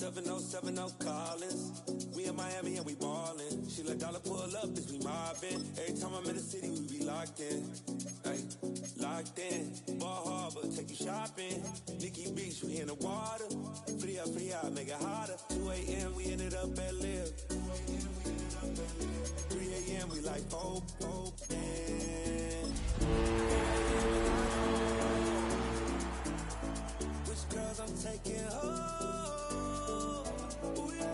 707 Collins. We in Miami and we ballin'. She let dollar pull up as we mobbin'. Every time I'm in the city, we be locked in. Ay, locked in. Ball Harbor, take you shopping. Nikki Beach, we in the water. Free out, make it hotter. 2 a.m., we ended up at Live. 3 a.m., we like Pope, man. Which girls I'm taking home? Ooh, yeah.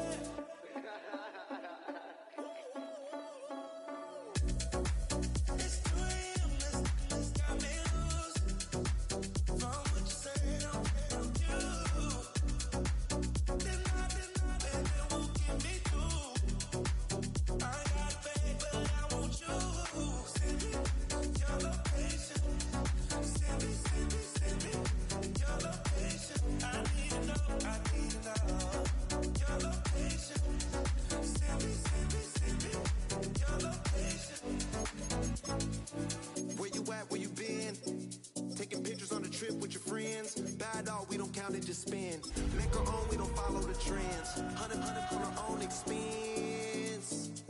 Just spin, make our own, we don't follow the trends. 100 on our own expense.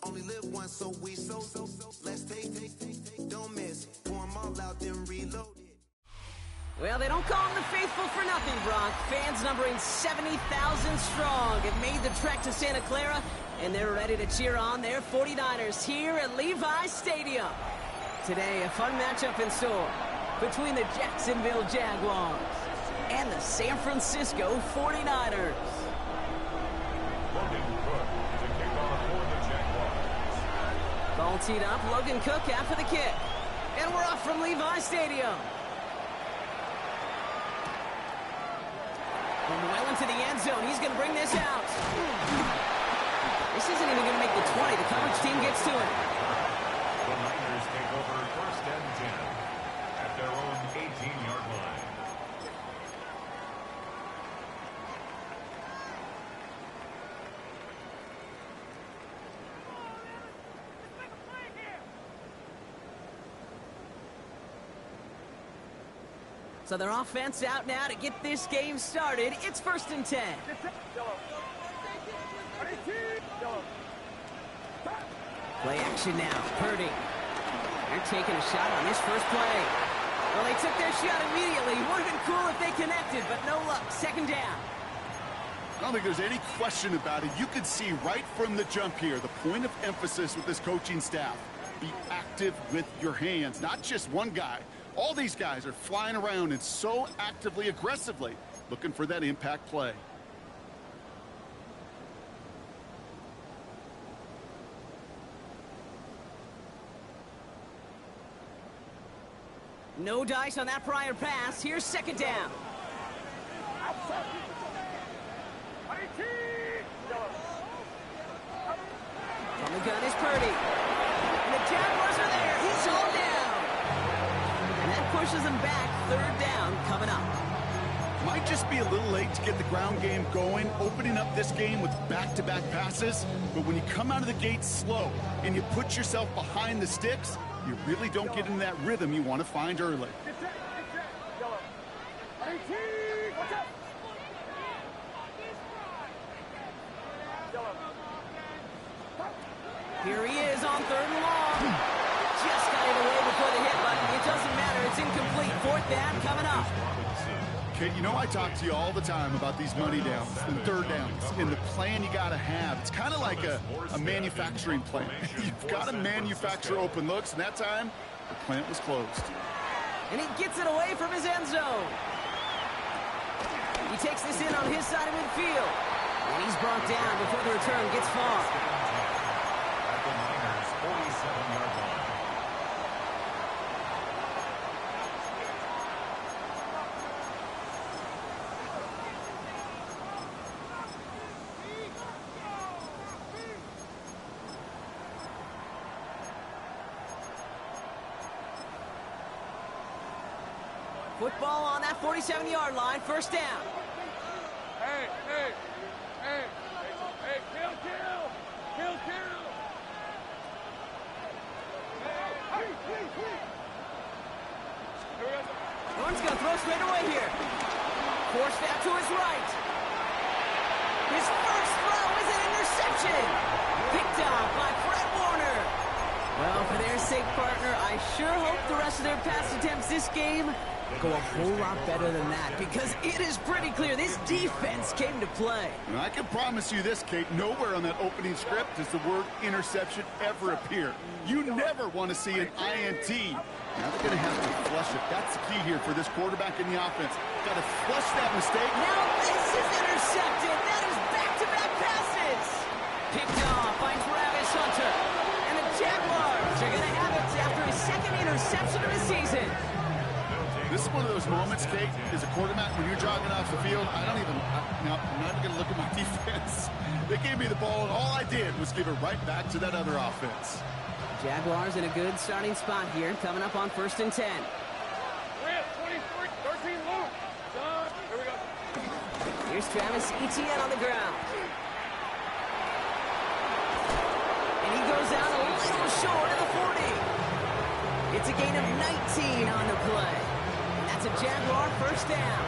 Only live once, so let's take, don't miss. Pour them all out, then reload it. Well, they don't call them the faithful for nothing, Brock. Fans numbering 70,000 strong have made the trek to Santa Clara, and they're ready to cheer on their 49ers here at Levi's Stadium. Today, a fun matchup in store between the Jacksonville Jaguars and the San Francisco 49ers. Logan Cook is a kickoff for the Jaguars. Ball teed up, Logan Cook after the kick. And we're off from Levi's Stadium. And well into the end zone, he's going to bring this out. This isn't even going to make the 20. The coverage team gets to it. The Niners take over 1st and 10 at their own 18-yard line. So their offense out now to get this game started. It's 1st and 10. Play action now. Purdy. They're taking a shot on this first play. Well, they took their shot immediately. Would have been cool if they connected, but no luck. 2nd down. I don't think there's any question about it. You can see right from the jump here, the point of emphasis with this coaching staff. Be active with your hands, not just one guy. All these guys are flying around and so actively, aggressively looking for that impact play. No dice on that prior pass. Here's 2nd down. From the gun is Purdy. And the Jaguars are there. He's all down. And that pushes them back. 3rd down coming up. Might just be a little late to get the ground game going, opening up this game with back-to-back passes. But when you come out of the gate slow and you put yourself behind the sticks, you really don't get into that rhythm you want to find early. Here he is on 3rd and long. Just got it away before the hit button. It doesn't matter. It's incomplete. 4th down coming up. Okay, you know I talk to you all the time about these money downs and 3rd downs and the plan you got to have. It's kind of like a manufacturing plant. You've got to manufacture open looks, and that time, the plant was closed. And he gets it away from his end zone. He takes this in on his side of midfield. And he's brought down before the return gets far. At the Niners' 47-yard line. Football on that 47-yard line. 1st down. Hey, kill. Horn's going to throw straight away here. Forced out to his right. His first throw is an interception. Picked off by Fred Warner. Well, for their sake, partner, I sure hope the rest of their pass attempts this game go a whole lot better than that, because it is pretty clear this defense came to play. And I can promise you this, Kate, nowhere on that opening script does the word interception ever appear. You never want to see an INT. Now they're going to have to flush it. That's the key here for this quarterback in the offense. Got to flush that mistake. Now this is intercepted. That is back-to-back passes. Picked off by Travis Hunter. And the Jaguars are going to have it after his second interception of the season. This is one of those moments, Kate, as a quarterback, when you're jogging off the field, I'm not even going to look at my defense. They gave me the ball, and all I did was give it right back to that other offense. Jaguars in a good starting spot here, coming up on 1st and 10. 23, 13 loop. Here we go. Here's Travis Etienne on the ground. And he goes out a little short of the 40. It's a gain of 19 on the play. That's a Jaguar first down.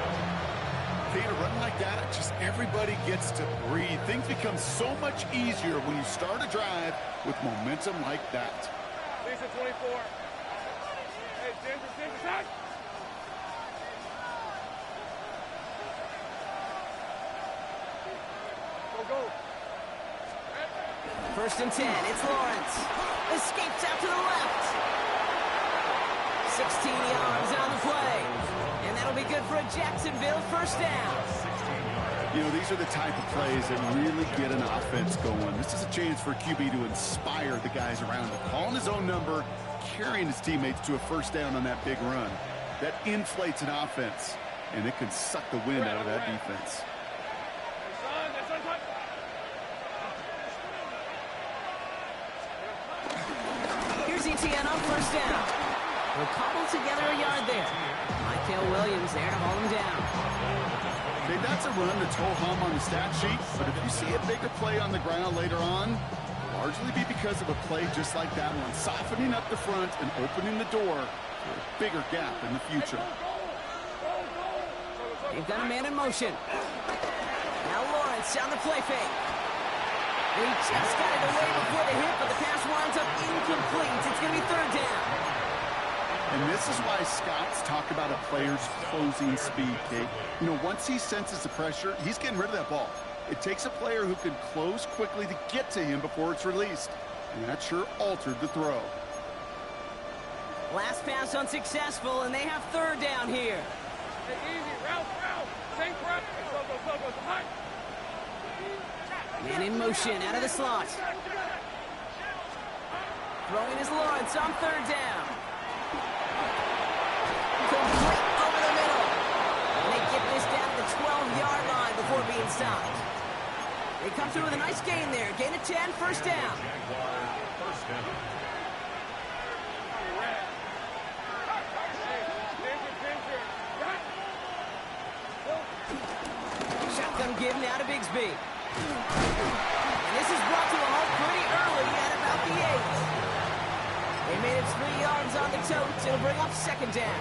Kate, a run like that, just everybody gets to breathe. Things become so much easier when you start a drive with momentum like that. Lisa 24. Hey, Ginger, touch. Go. 1st and 10, it's Lawrence. Escapes out to the left. 16 yards on the play. And that'll be good for a Jacksonville first down. You know, these are the type of plays that really get an offense going. This is a chance for QB to inspire the guys around him. Calling his own number, carrying his teammates to a first down on that big run. That inflates an offense, and it can suck the wind out of that defense. Here's Etienne on first down. We'll cobble together a yard there. Michael Williams there to hold him down. Okay, that's a run that's ho-hum on the stat sheet, but if you see a bigger play on the ground later on, largely be because of a play just like that one, softening up the front and opening the door for a bigger gap in the future. They've got a man in motion. Now Lawrence on the play fake. And he just got it away before the hit, but the pass winds up incomplete. It's going to be 3rd down. And this is why scouts talk about a player's closing speed, Kate. You know, once he senses the pressure, he's getting rid of that ball. It takes a player who can close quickly to get to him before it's released. And that sure altered the throw. Last pass unsuccessful, and they have 3rd down here. Hey, easy. Route. Same prep. Go. High. Man in motion out of the slot. Throwing is Lawrence on 3rd down. Complete over the middle. And they get this down to the 12-yard line before being stopped. They come through with a nice gain there. Gain of 10, first down. Shotgun given out of Bigsby. And this is brought to a halt pretty early at about the 8. They made it 3 yards on the totes. It'll bring up 2nd down.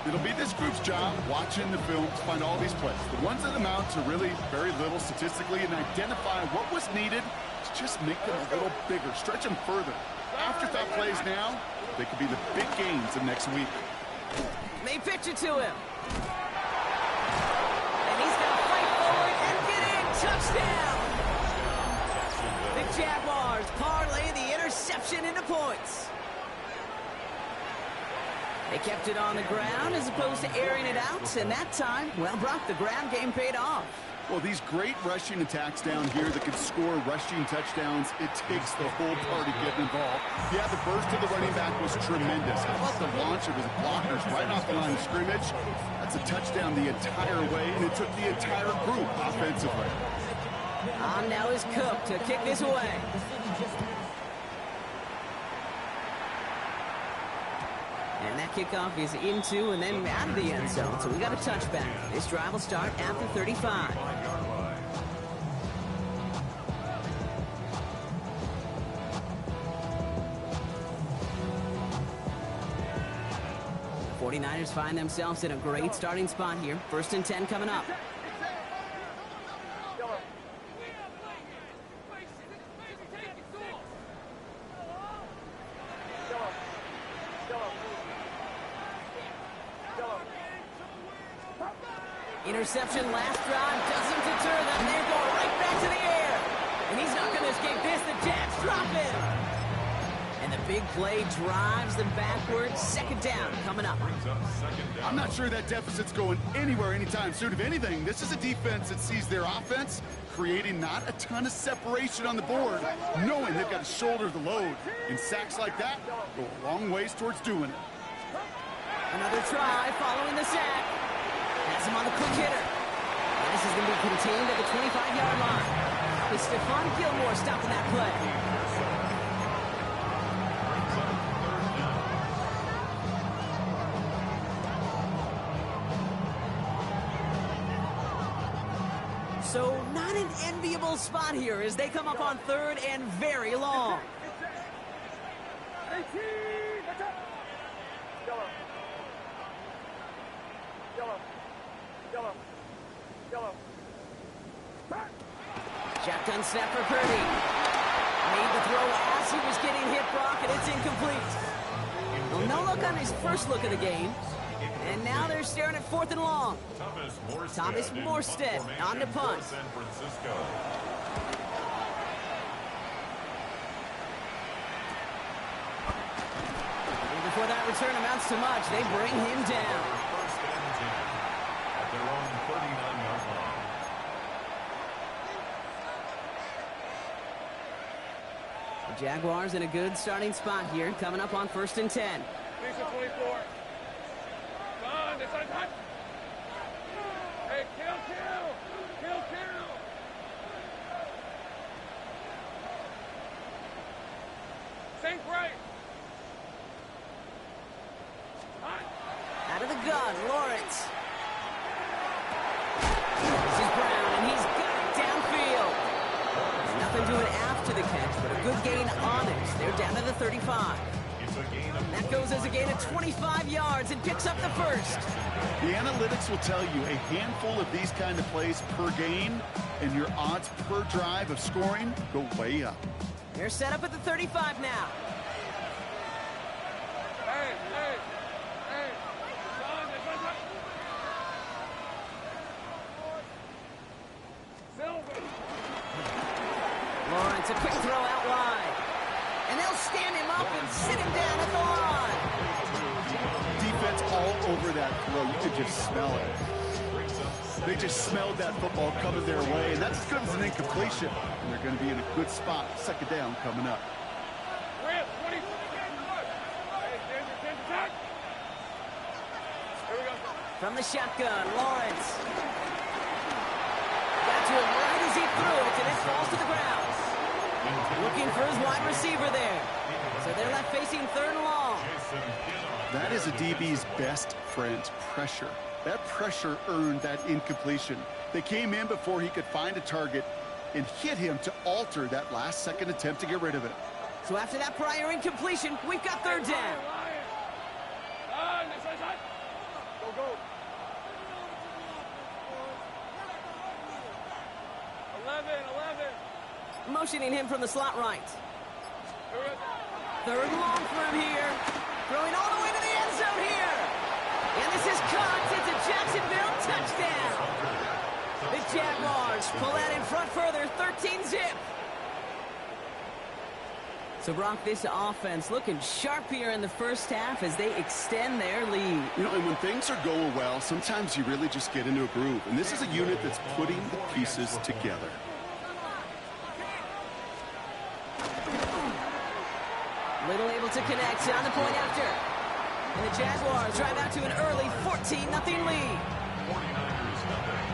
It'll be this group's job watching the film to find all these plays. The ones that amount to really very little statistically and identify what was needed to just make them a little bigger, stretch them further. Afterthought plays now, they could be the big gains of next week. They pitch it to him. And he's going to fight forward and get in. Touchdown. The Jaguars parlay the interception into points. They kept it on the ground as opposed to airing it out, and that time, well, Brock, the ground game paid off. Well, these great rushing attacks down here that can score rushing touchdowns, it takes the whole party getting involved. Yeah, the burst of the running back was tremendous. How about the launch of his blockers right off the line of scrimmage? That's a touchdown the entire way, and it took the entire group offensively. On now is Cook to kick this away. And that kickoff is into and then out of the end zone. So we got a touchback. This drive will start after 35. The 49ers find themselves in a great starting spot here. 1st and 10 coming up. interception last drive doesn't deter them. They're going right back to the air. And he's not going to escape this. The Jags drop him. And the big play drives them backwards. Second down coming up. I'm not sure that deficit's going anywhere anytime soon. If anything, this is a defense that sees their offense creating not a ton of separation on the board, knowing they've got to shoulder the load. And sacks like that go a long ways towards doing it. Another try following the sack. Has him on the quick hitter. And this is going to be contained at the 25-yard line. It's Stephon Gilmore stopping that play. So not an enviable spot here as they come up on third and very long. Shotgun snap for Purdy. Made the throw as he was getting hit, Brock, and it's incomplete. Well, no look on his first look of the game. And now they're staring at fourth and long. Thomas Morstead on the punt. San Francisco. And before that return amounts to much, they bring him down. First and 10 at their own 39-yard line. The Jaguars in a good starting spot here, coming up on first and 10. 24. Come on, this is hot. Hey, kill. Sink right. Out of the gun, Lawrence. This is Brown, and he's got it downfield. Nothing doing after the catch, but a good gain on it. They're down to the 35. That goes as a gain of 25 yards and picks up the first. The analytics will tell you a handful of these kind of plays per game, and your odds per drive of scoring go way up. They're set up at the 35 now. Hey. Son, this is hot. Silver. Lawrence, a quick throw out wide. And they'll stand him up and sit him down at the line. Defense all over that throw. You could just smell it. They just smelled that football coming their way, and that's as good as an incompletion. And they're going to be in a good spot. Second down coming up. Grant, 20. Hey, attack. Here we go. From the shotgun, Lawrence. Got to him right as he threw it, and it falls to the ground. Looking for his wide receiver there. So they're left facing third and long. That is a DB's best friend, pressure. That pressure earned that incompletion. They came in before he could find a target and hit him to alter that last-second attempt to get rid of it. So after that prior incompletion, we've got third down. Go. 11. Motioning him from the slot right. Third and long for him here. Throwing all the way to the end zone here. And this is caught. It's a Jacksonville touchdown. The Jaguars pull that in front further, 13-zip. So, Brock, this offense looking sharp here in the first half as they extend their lead. You know, and when things are going well, sometimes you really just get into a groove. And this is a unit that's putting the pieces together. Little able to connect on the point after. And the Jaguars drive out to an early 14-0 lead. 49ers nothing.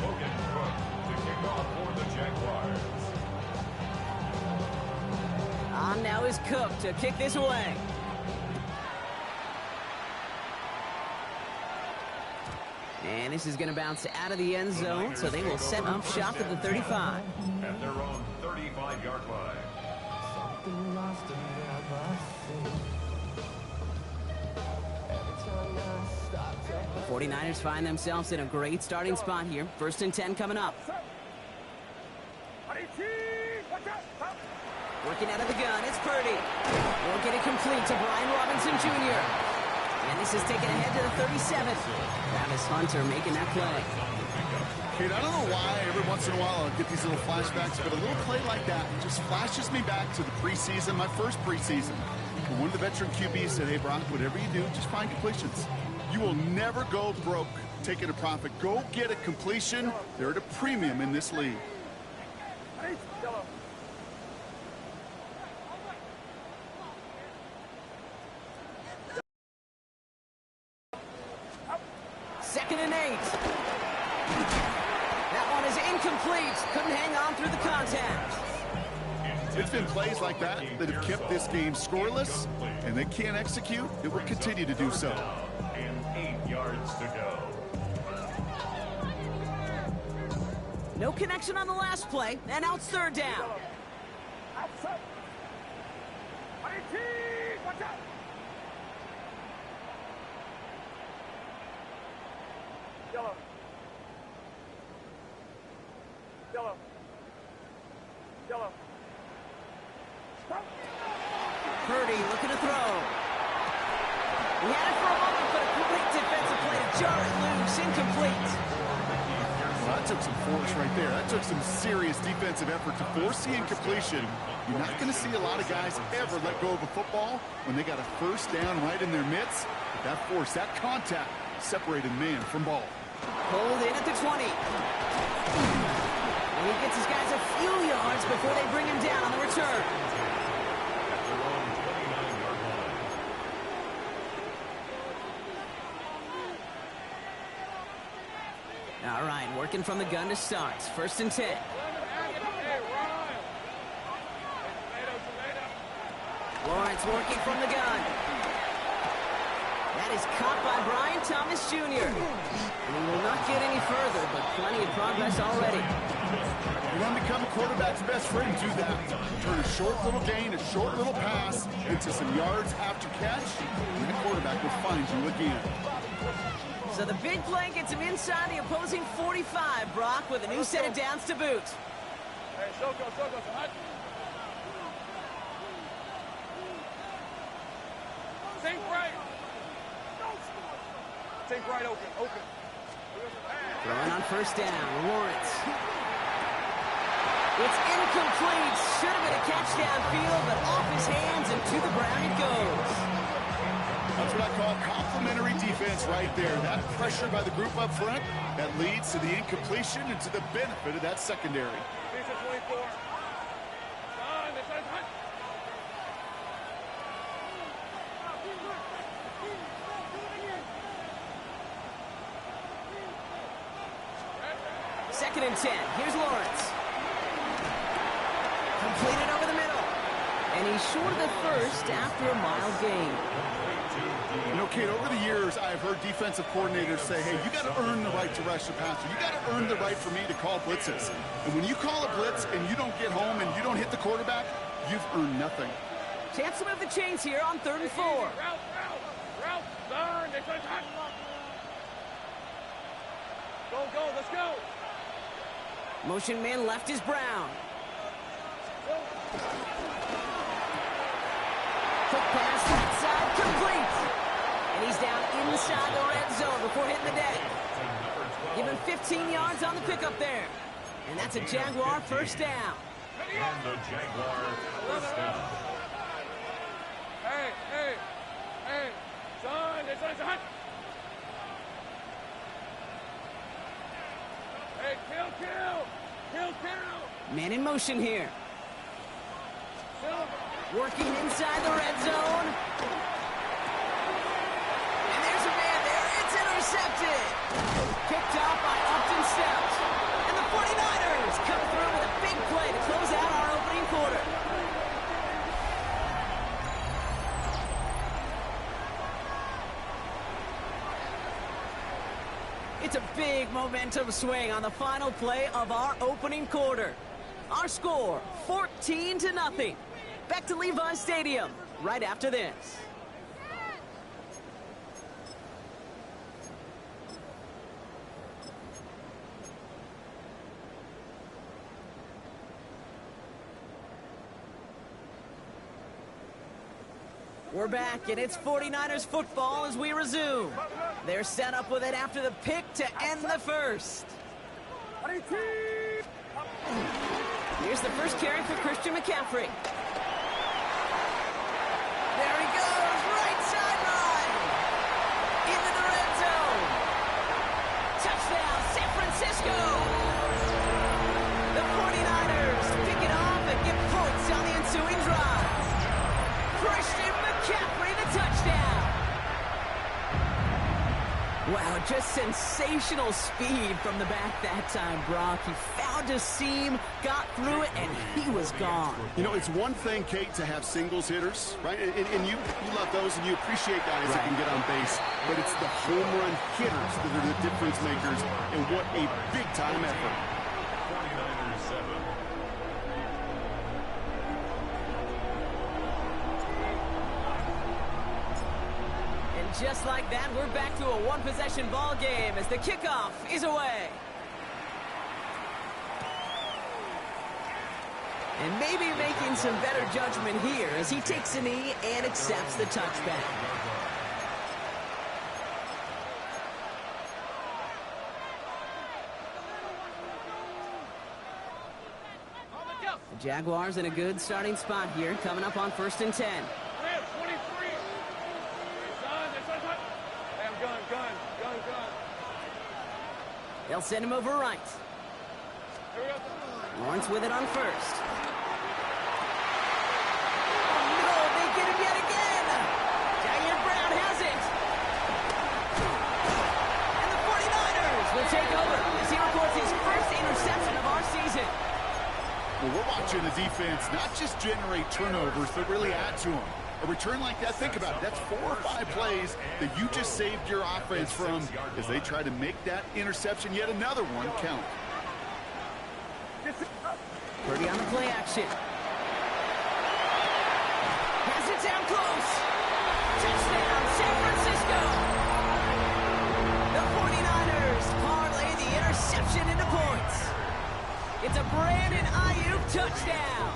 Logan Cook to kick off for the Jaguars. On now is Cook to kick this away. And this is going to bounce out of the end zone, so they will set up shop at the 35. At their own 35-yard line. 49ers find themselves in a great starting spot here. First and 10 coming up. Working out of the gun, it's Purdy. Won't get it complete to Brian Robinson Jr. And this is taken ahead to the 37. Travis Hunter making that play. Kate, I don't know why every once in a while I'll get these little flashbacks, but a little play like that just flashes me back to the preseason, my first preseason. And one of the veteran QBs said, hey, Brock, whatever you do, just find completions. You will never go broke taking a profit. Go get a completion. They're at a premium in this league. Second and 8. That one is incomplete. Couldn't hang on through the contact. It's been plays like that that have kept this game scoreless, and they can't execute. It will continue to do so. And 8 yards to go. No connection on the last play, and now it's third down. Watch out! Yellow. Yellow. Yellow. Purdy looking to throw. He had it for a moment, but a great defensive play to jar it loose. Incomplete. Well, that took some force right there. That took some serious defensive effort to force the incompletion. You're not going to see a lot of guys ever let go of a football when they got a first down right in their midst. But that force, that contact, separated man from ball. Hold in at the 20. And he gets his guys a few yards before they bring him down on the return. At their own 29-yard line. All right, working from the gun to start. First and 10. Lawrence working from the gun. That is caught by Brian Thomas Jr. And he will not get any further, but plenty of progress already. You want to become a quarterback's best friend, do that. Turn a short little gain, a short little pass into some yards after catch, and the quarterback will find you again. So the big play gets him inside the opposing 45, Brock, with a new set of downs to boot. Hey, so go, hot. Think right. Think right, open. Throwing on first down, Lawrence. It's incomplete. Should have been a catch downfield, but off his hands and to the ground it goes. That's what I call complimentary defense right there. That pressure by the group up front, that leads to the incompletion and to the benefit of that secondary. Defense 24. Second and 10. Here's Lawrence. Completed over the middle. And he's short of the first after a mile gain. You know, Kate, over the years, I've heard defensive coordinators say, hey, you got to earn the right to rush the passer. You got to earn the right for me to call blitzes. And when you call a blitz and you don't get home and you don't hit the quarterback, you've earned nothing. Chance to move the chains here on 3rd and 4. Route, turn, they try to touch. Go, let's go. Motion man left is Brown. Quick pass right side, complete. And he's down inside the red zone before hitting the deck. Give him 15 yards on the pickup there. And that's a Jaguar first down. And the Jaguar first down. Hey, son, it's on. Hey, kill. Man in motion here. Working inside the red zone. And there's a man there. It's intercepted. Picked off by Upton Stout. And the 49ers come through with a big play to close out our opening quarter. It's a big momentum swing on the final play of our opening quarter. Our score, 14-0. Back to Levi Stadium right after this. We're back, and it's 49ers football as we resume. They're set up with it after the pick to end the first. Here's the first carry for Christian McCaffrey. There he goes, right sideline. Into the red zone. Touchdown, San Francisco. The 49ers pick it off and get points on the ensuing drive. Christian McCaffrey, the touchdown. Wow, just sensational speed from the back that time, Brock. He found a seam, got through it, and he was gone. You know, it's one thing, Kate, to have singles hitters, right? And you love those, and you appreciate guys that can get on base. But it's the home run hitters that are the difference makers, and what a big-time effort. 49ers 7. Just like that, we're back to a one-possession ball game as the kickoff is away. And maybe making some better judgment here as he takes a knee and accepts the touchback. The Jaguars in a good starting spot here, coming up on 1st and 10. They'll send him over right. Lawrence with it on first. Oh, no, they get him yet again. Jaguar has it. And the 49ers will take over as he records his first interception of our season. Well, we're watching the defense not just generate turnovers, but really add to them. A return like that, think about it, that's 4 or 5 plays that you just saved your offense from as they try to make that interception, yet another one, count. Purdy on the play action. Has it down close. Touchdown, San Francisco. The 49ers parlay the interception into points. It's a Brandon Ayuk touchdown.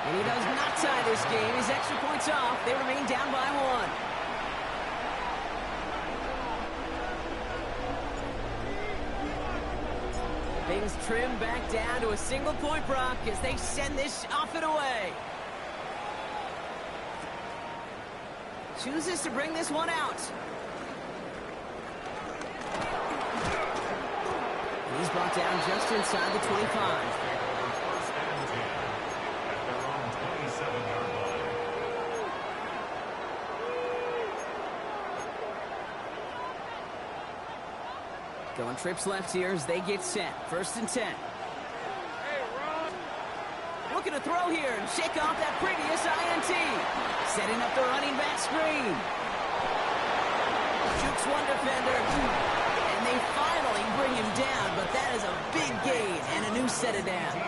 And he does not tie this game. His extra points off. They remain down by 1. Things trim back down to a single point, Brock, as they send this off and away. Chooses to bring this one out. And he's brought down just inside the 25. Going trips left here as they get set. 1st and 10. Looking to throw here and shake off that previous INT. Setting up the running back screen. Jukes one defender. And they finally bring him down, but that is a big gain and a new set of downs.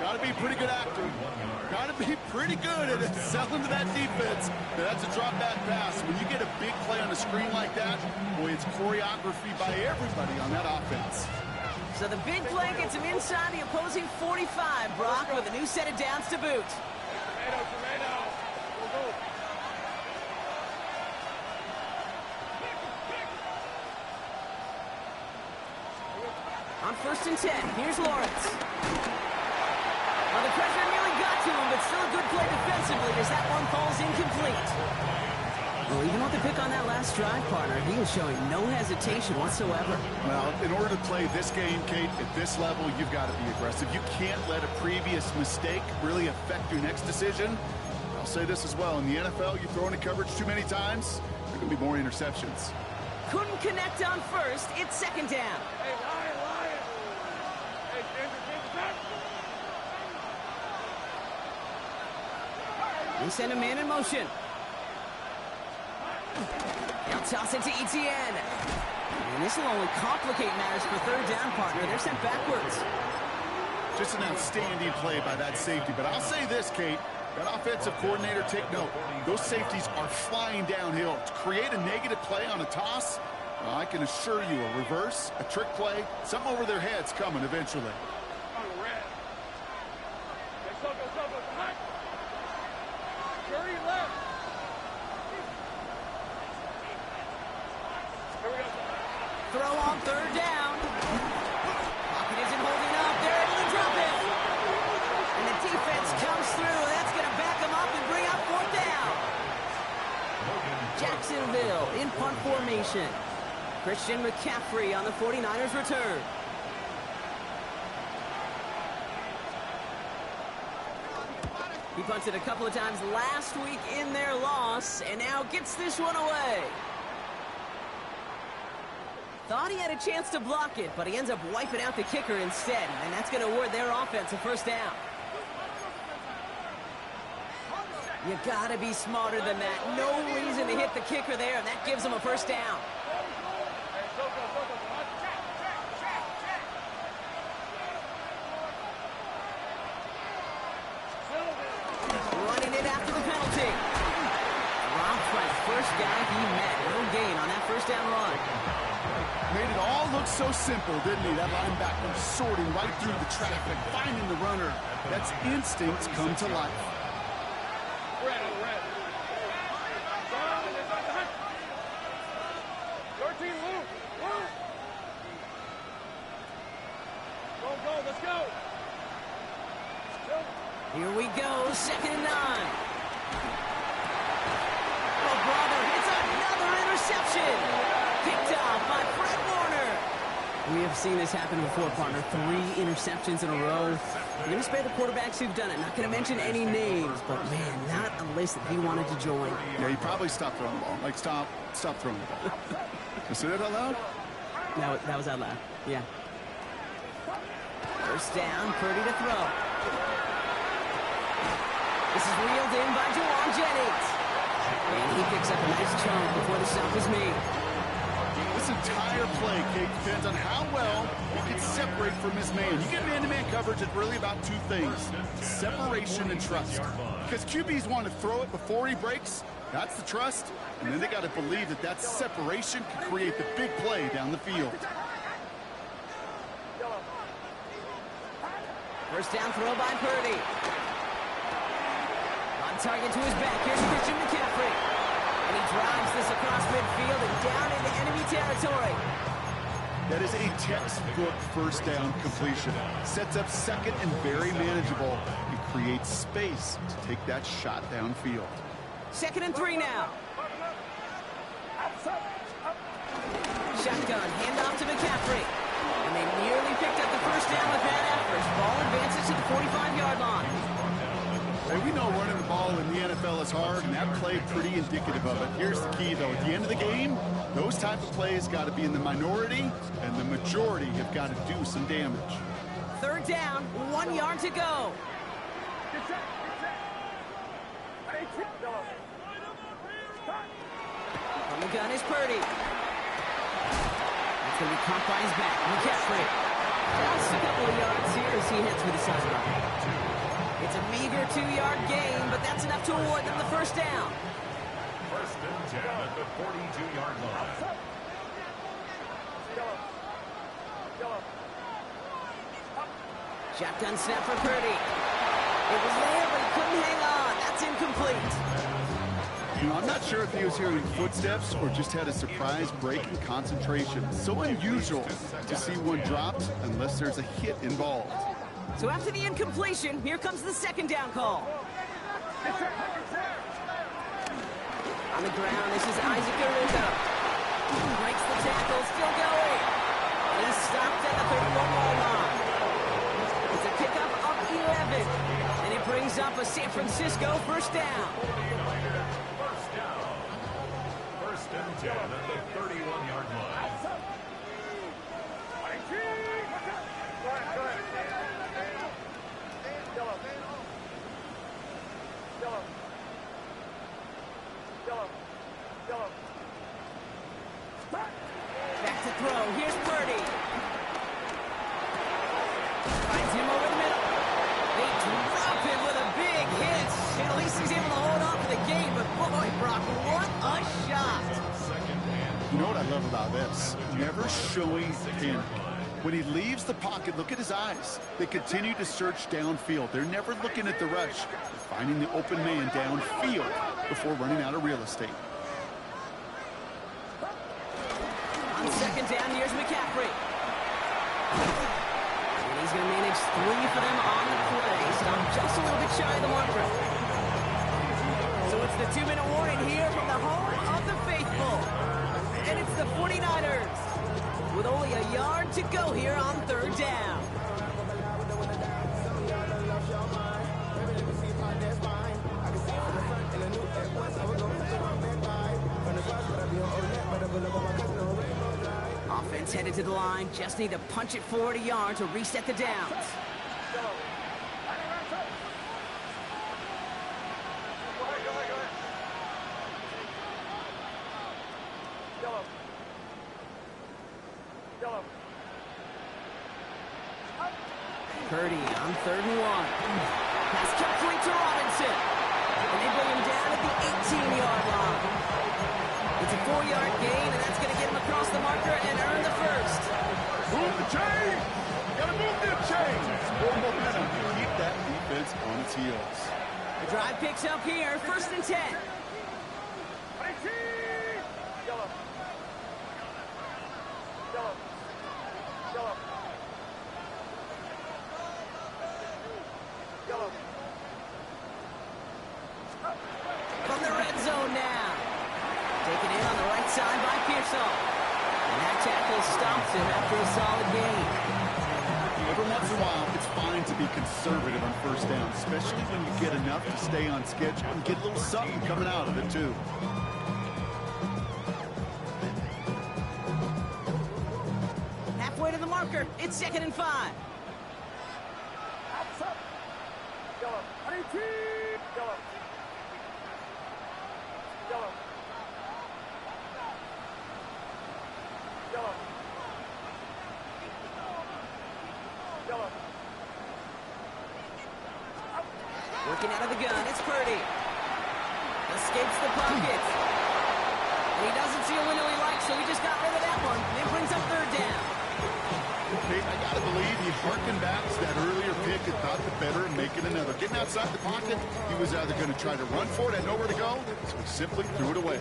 Got to be a pretty good actor. Got to be pretty good at selling to that defense. Now, that's a drop back pass. When you get a big play on a screen like that, boy, it's choreography by everybody on that offense. So the big play gets him inside the opposing 45, Brock, with a new set of downs to boot. On 1st and 10, here's Lawrence. Well, the pressure nearly got to him, but still a good play defensively as that one falls incomplete. Well, even with the pick on that last drive, partner, he is showing no hesitation whatsoever. Well, in order to play this game, Kate, at this level, you've got to be aggressive. You can't let a previous mistake really affect your next decision. I'll say this as well. In the NFL, you throw into coverage too many times, there can be more interceptions. Couldn't connect on first. It's 2nd down. Hey, Lion. Hey, They send a man in motion. They'll toss it to Etienne. And this will only complicate matters for 3rd down, partner. They're sent backwards. Just an outstanding play by that safety. But I'll say this, Kate. That offensive coordinator, take note. Those safeties are flying downhill. To create a negative play on a toss, well, I can assure you a reverse, a trick play, something over their heads coming eventually. yourself up high. Dirty left. Here we go. Throw on third down. Pocket isn't holding up. They're able to drop it. And the defense comes through. That's going to back them up and bring up fourth down. Jacksonville in punt formation. Christian McCaffrey on the 49ers return. He punted a couple of times last week in their loss, and now gets this one away. Thought he had a chance to block it, but he ends up wiping out the kicker instead, and that's going to award their offense a first down. You got to be smarter than that. No reason to hit the kicker there, and that gives him a first down. Running it after the penalty. Dropped by the first guy he met. No gain on that first down run. Made it all look so simple, didn't he? That linebacker sorting right through the traffic, finding the runner. That's instincts come to life. Red. 13, move. Go, let's go. Here we go, 2nd and 9. Oh, brother, it's another interception. Picked off by Fred Warner. We have seen this happen before, partner. 3 interceptions in a row. We're going to spare the quarterbacks who've done it. Not going to mention any names, but, man, not a list that he wanted to join. Yeah, he probably stopped throwing the ball. Like, stop throwing the ball. You say that out loud? No, that was out loud. Yeah. First down, Purdy to throw. This is reeled in by Jaguar Jennings. And he picks up a nice chunk before the stop is made. This entire play, Kate, depends on how well you can separate from his man. You get man-to-man coverage, it's really about 2 things: separation and trust. Because QBs want to throw it before he breaks. That's the trust. And then they got to believe that that separation can create the big play down the field. First down throw by Purdy. On target to his back. Here's Christian McCaffrey. And he drives this across midfield and down into enemy territory. That is a textbook first down completion. Sets up second and very manageable. He creates space to take that shot downfield. 2nd and 3 now. Shotgun, handoff to McCaffrey. And they nearly picked up the first down with bad efforts. Ball advances to the 45-yard line. Hey, we know running the ball in the NFL is hard, and that play pretty indicative of it. Here's the key, though. At the end of the game, those type of plays got to be in the minority, and the majority have got to do some damage. 3rd down, 1 yard to go. On the gun is Purdy. It's going to be caught by his back. McCaffrey. Just a couple of yards here as he heads for the sideline. It's a meager 2-yard gain, but that's enough to award them the first down. 1st and 10 at the 42-yard line. Shotgun snap for Purdy. It was there, but he couldn't hang on. That's incomplete. You know, I'm not sure if he was hearing footsteps or just had a surprise break in concentration. So unusual to see one dropped unless there's a hit involved. So after the incompletion, here comes the 2nd down call. On the ground, this is Isaac Aruda. Breaks the tackle, still going. And he's stopped at the 31-yard line. It's a pickup of 11. And it brings up a San Francisco first down. First down. 1st and 10 at the 31-yard line. Back to throw. Here's Purdy. Finds him over the middle. They drop him with a big hit. And at least he's able to hold on for the game. But boy, Brock, what a shot. You know what I love about this? Never showing panic. When he leaves the pocket, look at his eyes. They continue to search downfield. They're never looking at the rush. They're finding the open man downfield before running out of real estate. On second down, here's McCaffrey. And he's going to manage 3 for them on the play. Stop just a little bit shy of the marker. So it's the 2-minute warning here from the home of the faithful. And it's the 49ers with only a yard to go here on third down. Offense headed to the line. Just need to punch it forward a yard to reset the downs. Purdy on 3rd and 1. Pass complete to Robinson. And they bring him down at the 18-yard line. It's a 4-yard gain, and that's going to get him across the marker and earn the first. Move the chain! Gotta move the chain! More momentum to keep that defense on its heels. The drive picks up here, 1st and 10. From the red zone now. Taken in on the right side by Pearson. And that tackle stops him after a solid gain. Every once in a while, it's fine to be conservative on 1st down, especially when you get enough to stay on schedule and get a little something coming out of it, too. Halfway to the marker. It's 2nd and 5. Working out of the gun, it's Purdy. Escapes the pocket. And he doesn't see a window he likes, so he just got rid of that one. And it brings up 3rd down. Okay, I gotta believe he harkened back to that earlier pick and thought the better of making another. Getting outside the pocket, he was either going to try to run for it and nowhere to go, so he simply threw it away.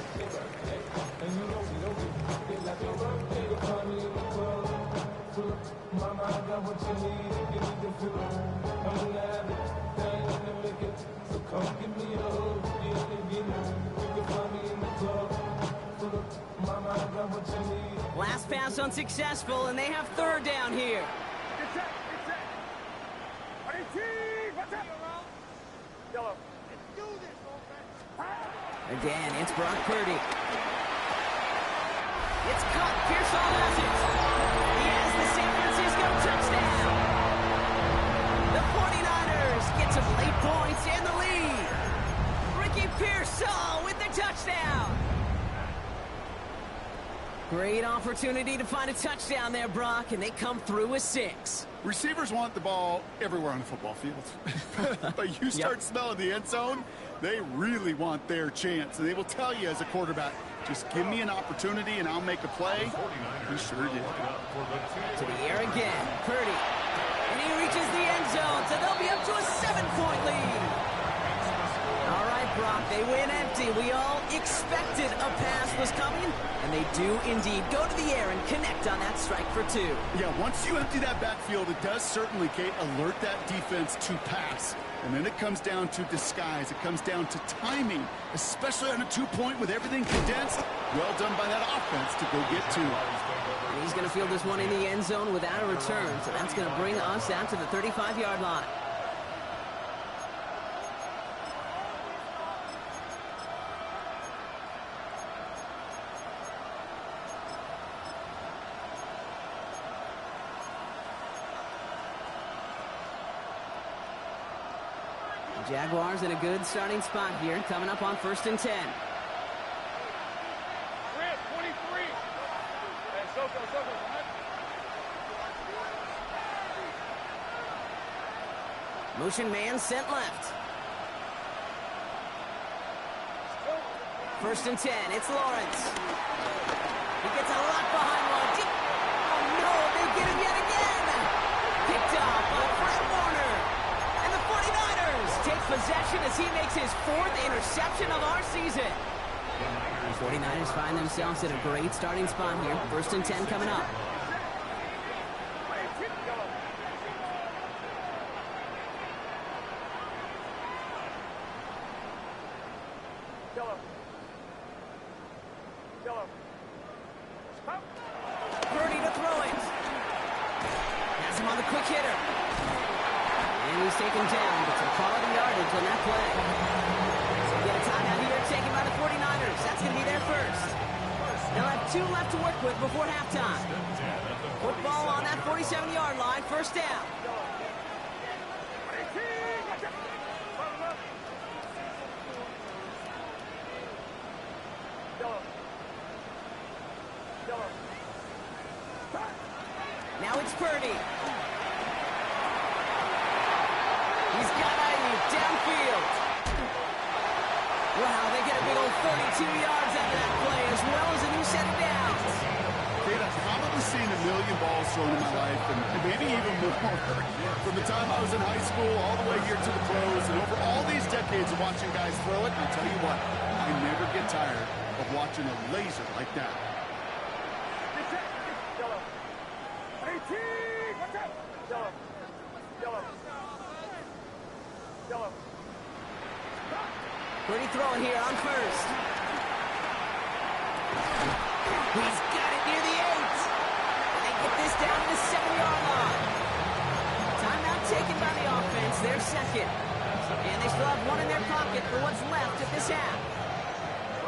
Last pass unsuccessful, and they have 3rd down here. Again, it's Brock Purdy. It's caught. Pearson has it. He has the San Francisco touchdown. The 49ers get some late points and the lead. Ricky Pearson with the touchdown. Great opportunity to find a touchdown there, Brock, and they come through with 6. Receivers want the ball everywhere on the football field. But you start smelling the end zone, they really want their chance. And they will tell you as a quarterback, just give me an opportunity and I'll make a play. He sure did. To the air again, Purdy. And he reaches the end zone, so they'll be up to a 7-point lead. All right, Brock, they win empty. We all expected a pass was coming, and they do indeed go to the air and connect on that strike for 2. Yeah, once you empty that backfield, it does certainly, Kate, alert that defense to pass. And then it comes down to disguise. It comes down to timing, especially on a 2-point with everything condensed. Well done by that offense to go get 2. And he's going to field this one in the end zone without a return, so that's going to bring us out to the 35-yard line. Jaguars in a good starting spot here, coming up on 1st and 10. Grant, 23. Hey, Soko. Motion man sent left. 1st and 10, it's Lawrence. He gets a lot behind one. Oh no, they get him yet again. possession as he makes his 4th interception of our season. The 49ers find themselves at a great starting spot here. 1st and 10 coming up. Purdy to throw it. Has him on the quick hitter. And he's taken down, but some quality yardage on that play. So we get a timeout here taken by the 49ers. That's going to be their first. They'll have 2 left to work with before halftime. Football on that 47-yard line, 1st down. Now it's Purdy. He's got Ayuk downfield. Wow, they get a big old 32 yards out of that play, as well as a new set of downs. Kate, I've probably seen a million balls thrown in my life, and maybe even more. From the time I was in high school all the way here to the pros, and over all these decades of watching guys throw it, I'll tell you what, I never get tired of watching a laser like that. Purdy throwing here on 1st. He's got it near the 8. They get this down to the 7-yard line. Timeout taken by the offense, their 2nd. And they still have 1 in their pocket for what's left of this half.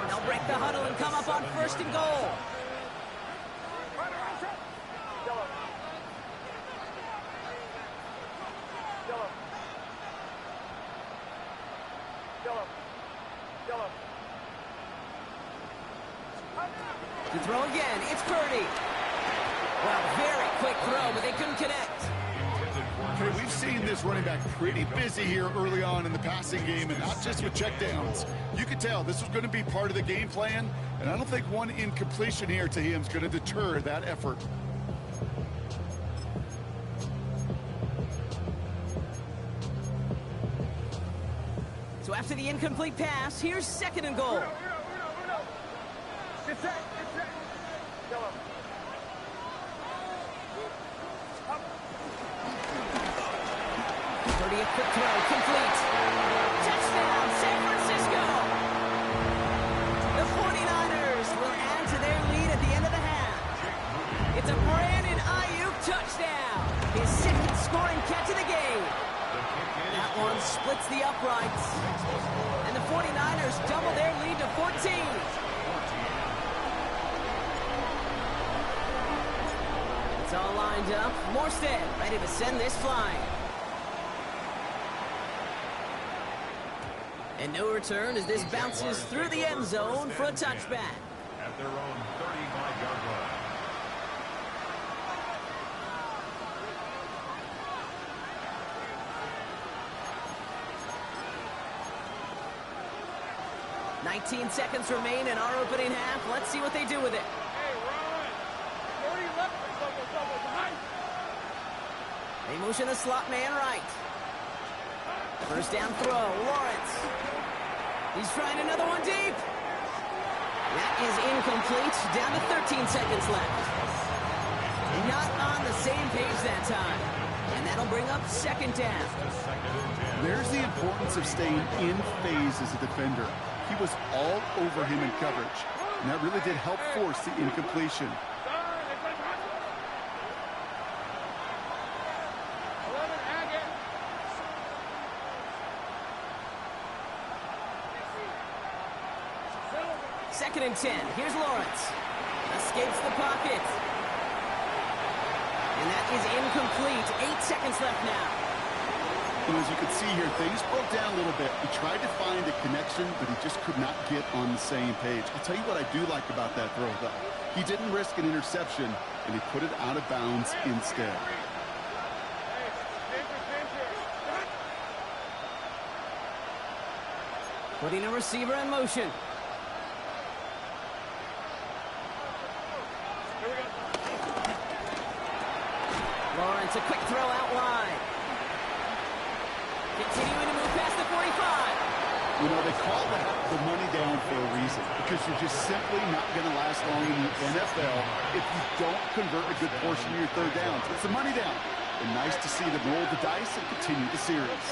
They'll break the huddle and come up on 1st and goal. To throw again, it's Purdy. Well, very quick throw, but they couldn't connect. Okay, we've seen this running back pretty busy here early on in the passing game, and not just with checkdowns. You could tell this was going to be part of the game plan, and I don't think one incompletion here to him is going to deter that effort. So after the incomplete pass, here's 2nd and goal. Purdy, a quick throw, complete. Touchdown, San Francisco! The 49ers will add to their lead at the end of the half. It's a Brandon Ayuk touchdown. His 2nd scoring catch of the game. That one splits the uprights. And the 49ers double their lead to 14. It's all lined up. Morstead ready to send this flying. And no return as this bounces through the end zone for a touchback. At their own 35-yard line. 19 seconds remain in our opening half. Let's see what they do with it. They motion the slot man right. 1st down throw, Lawrence. He's trying another one deep. That is incomplete. Down to 13 seconds left. Not on the same page that time. And that'll bring up 2nd down. There's the importance of staying in phase as a defender. He was all over him in coverage, and that really did help force the incompletion. Second and 10. Here's Lawrence. Escapes the pocket. And that is incomplete. 8 seconds left now. And as you can see here, things broke down a little bit. He tried to find a connection, but he just could not get on the same page. I'll tell you what I do like about that throw, though. He didn't risk an interception, and he put it out of bounds instead. Putting a receiver in motion. Lawrence, a quick throw out wide. Continuing to move past the 45. You know, they call that the money down for a reason, because you're just simply not going to last long in the NFL if you don't convert a good portion of your third downs. It's the money down. And nice to see them roll the dice and continue the series.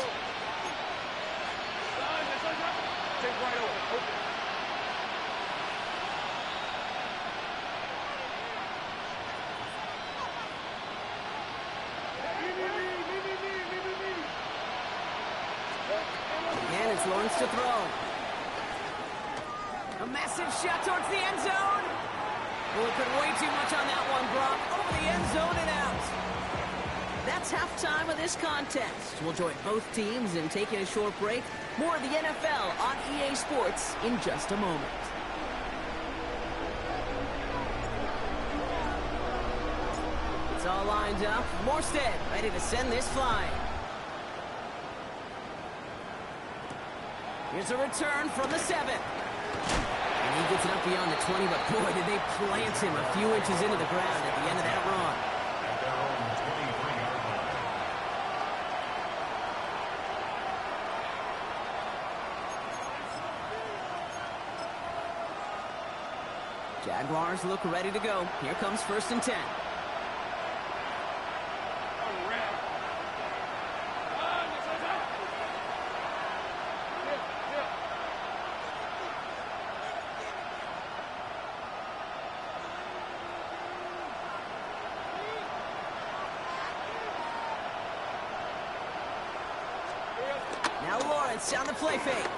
Take right over. Open. Again, it's Lawrence to throw. A massive shot towards the end zone. Oh, put way too much on that one, Brock. Over the end zone and out. That's halftime of this contest. We'll join both teams in taking a short break. More of the NFL on EA Sports in just a moment. It's all lined up. Morstead ready to send this flying. Here's a return from the 7. And he gets it up beyond the 20, but boy, did they plant him a few inches into the ground at the end of that run. At their own 23-yard line. Jaguars look ready to go. Here comes 1st and 10. Now Lawrence on the play fake.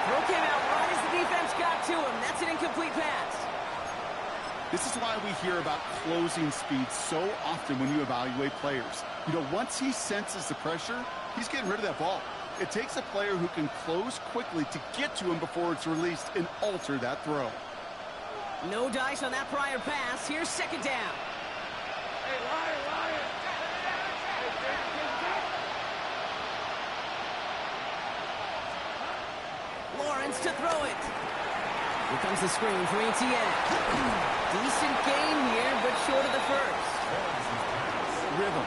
Throw came out right as the defense got to him. That's an incomplete pass. This is why we hear about closing speed so often when you evaluate players. You know, once he senses the pressure, he's getting rid of that ball. It takes a player who can close quickly to get to him before it's released and alter that throw. No dice on that prior pass. Here's 2nd down. Hey, Ryan. Lawrence to throw it. Here comes the screen from ATN. Decent gain here, but short of the first. Rhythm.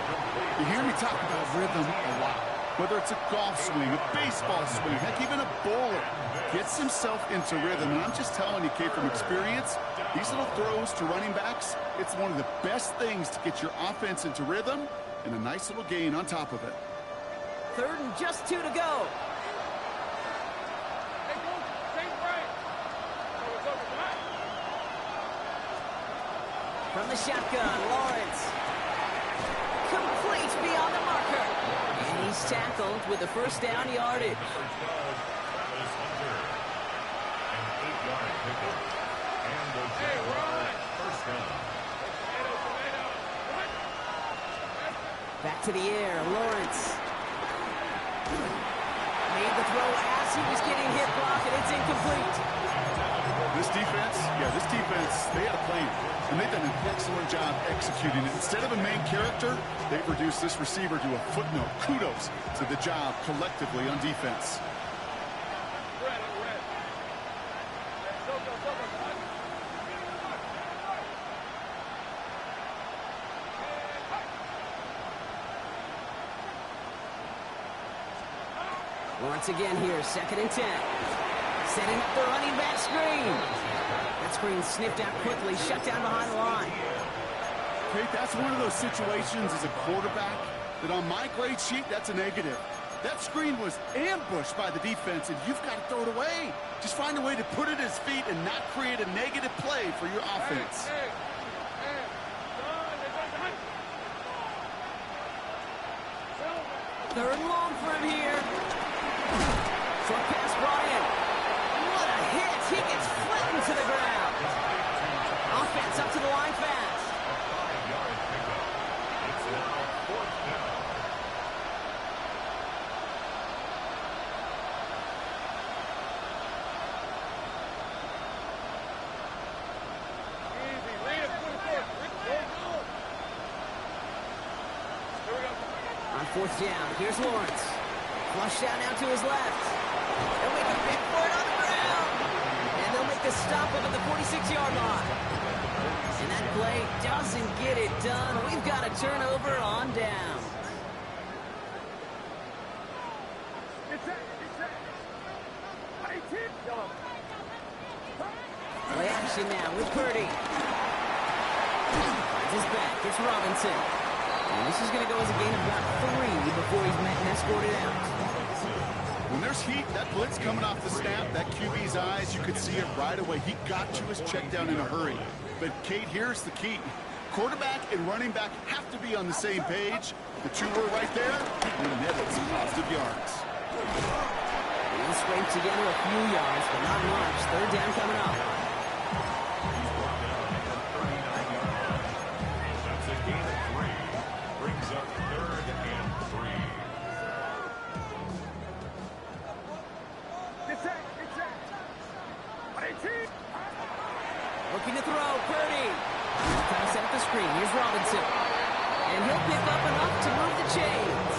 You hear me talk about rhythm a lot. Whether it's a golf swing, a baseball swing, heck, even a bowler gets himself into rhythm. And I'm just telling you, Kate, from experience, these little throws to running backs, it's one of the best things to get your offense into rhythm and a nice little gain on top of it. 3rd and just 2 to go. From the shotgun, Lawrence. Complete beyond the marker. And he's tackled with the 1st down yardage. Back to the air, Lawrence. Made the throw as he was getting hit, Brock, and it's incomplete. This defense, they had a plan. And they've done an excellent job executing it. Instead of a main character, they've reduced this receiver to a footnote. Kudos to the job collectively on defense. Once again here, 2nd and 10. Setting up the running back screen. That screen sniffed out quickly, shut down behind the line. Kate, that's one of those situations as a quarterback that on my grade sheet, that's a negative. That screen was ambushed by the defense, and you've got to throw it away. Just find a way to put it at his feet and not create a negative play for your offense. Third and long for him here. Short pass brought in. What a hit. He gets flattened to the ground. Offense up to the line fast. A 5-yard pickup. It's now 4th down. Easy. Lead it. 24. Here we go. On 4th down, here's Lawrence. Flush out now to his left. They'll make a big for it on the ground. And they'll make the stop up at the 46-yard line. And that play doesn't get it done. We've got a turnover on down. Play action now with Purdy. Finds his back. It's Robinson. And this is going to go as a gain of about 3 before he's met and escorted out. When there's heat, that blitz coming off the snap, that QB's eyes, you could see it right away. He got to his check down in a hurry. But, Kate, here's the key. Quarterback and running back have to be on the same page. The two were right there, and netted some positive yards. He'll scrape together a few yards, but not much. Third down coming up. That's a gain of 3. Brings up 3rd and 3. Looking to throw, Purdy. Trying to set up the screen. Here's Robinson. And he'll pick up enough to move the chains.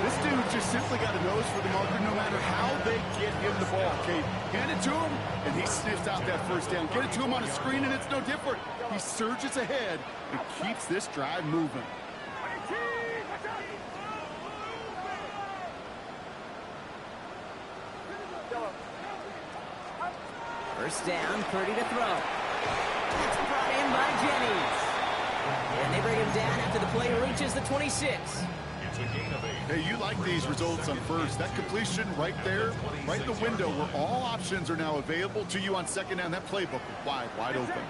This dude just simply got a nose for the marker no matter how they get him the ball, Kate. Hand it to him, and he sniffs out that first down. Get it to him on a screen, and it's no different. He surges ahead and keeps this drive moving. First down, Purdy to throw. That's brought in by Jennings. And they bring him down after the play reaches the 26. It's a gain of 8. Hey, you like these results on first. That completion right there, right in the window where all options are now available to you on second down. That playbook wide open.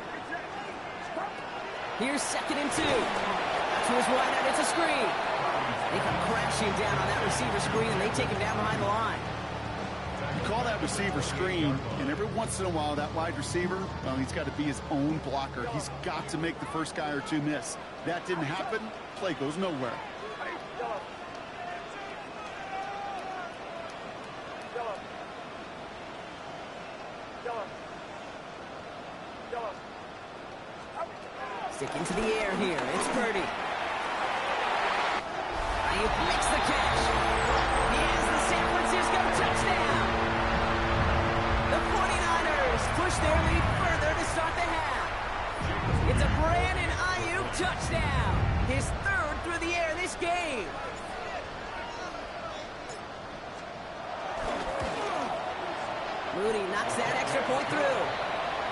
Here's 2nd and 2. To his right out, it's a screen. They come crashing down on that receiver screen, and they take him down behind the line. You call that receiver screen, and every once in a while, that wide receiver, well, he's got to be his own blocker. He's got to make the first guy or two miss. That didn't happen. Play goes nowhere. Stick into the air here. It's Purdy. Ayuk makes the catch. He has the San Francisco touchdown. The 49ers push their lead further to start the half. It's a Brandon Ayuk touchdown. His 3rd through the air this game. Mooney knocks that extra point through.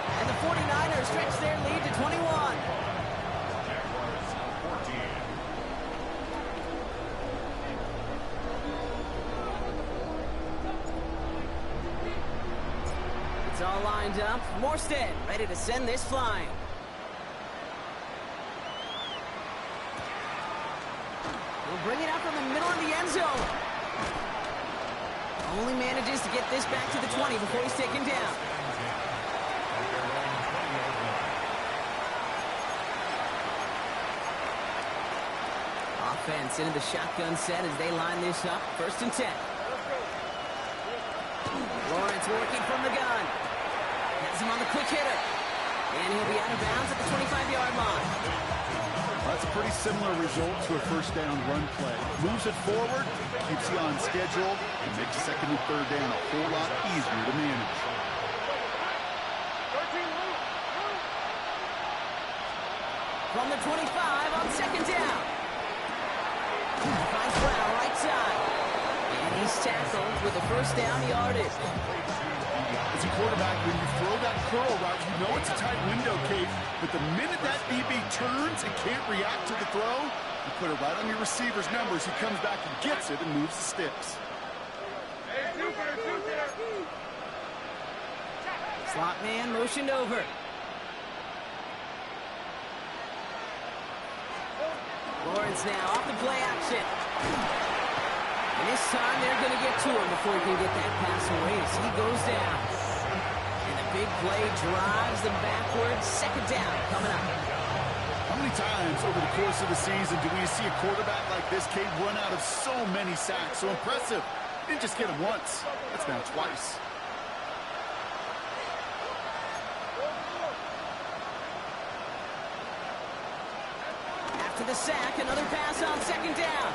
And the 49ers stretch their lead to 21. Jaguars 14. It's all lined up. Morstead ready to send this flying. He'll bring it up from the middle of the end zone. Only manages to get this back to the 20 before he's taken down. Offense into the shotgun set as they line this up. 1st and 10. Lawrence working from the gun. Has him on the quick hitter. And he'll be out of bounds at the 25-yard line. That's a pretty similar result to a first down run play. Moves it forward, keeps you on schedule, and makes 2nd and 3rd down a whole lot easier to manage. From the 25 on 2nd down. Finds Brown right side. And he's tackled with a first down yardage. As a quarterback, when you throw that curl route, you know it's a tight window, Kate. But the minute that DB turns and can't react to the throw, you put it right on your receiver's numbers. He comes back and gets it and moves the sticks. Slot man motioned over. Lawrence now off the play action. And this time they're going to get to him before he can get that pass away as he goes down. And the big play drives them backwards. 2nd down coming up. How many times over the course of the season do we see a quarterback like this, Kate, run out of so many sacks? So impressive. He didn't just get him once. That's now twice. After the sack, another pass on 2nd down.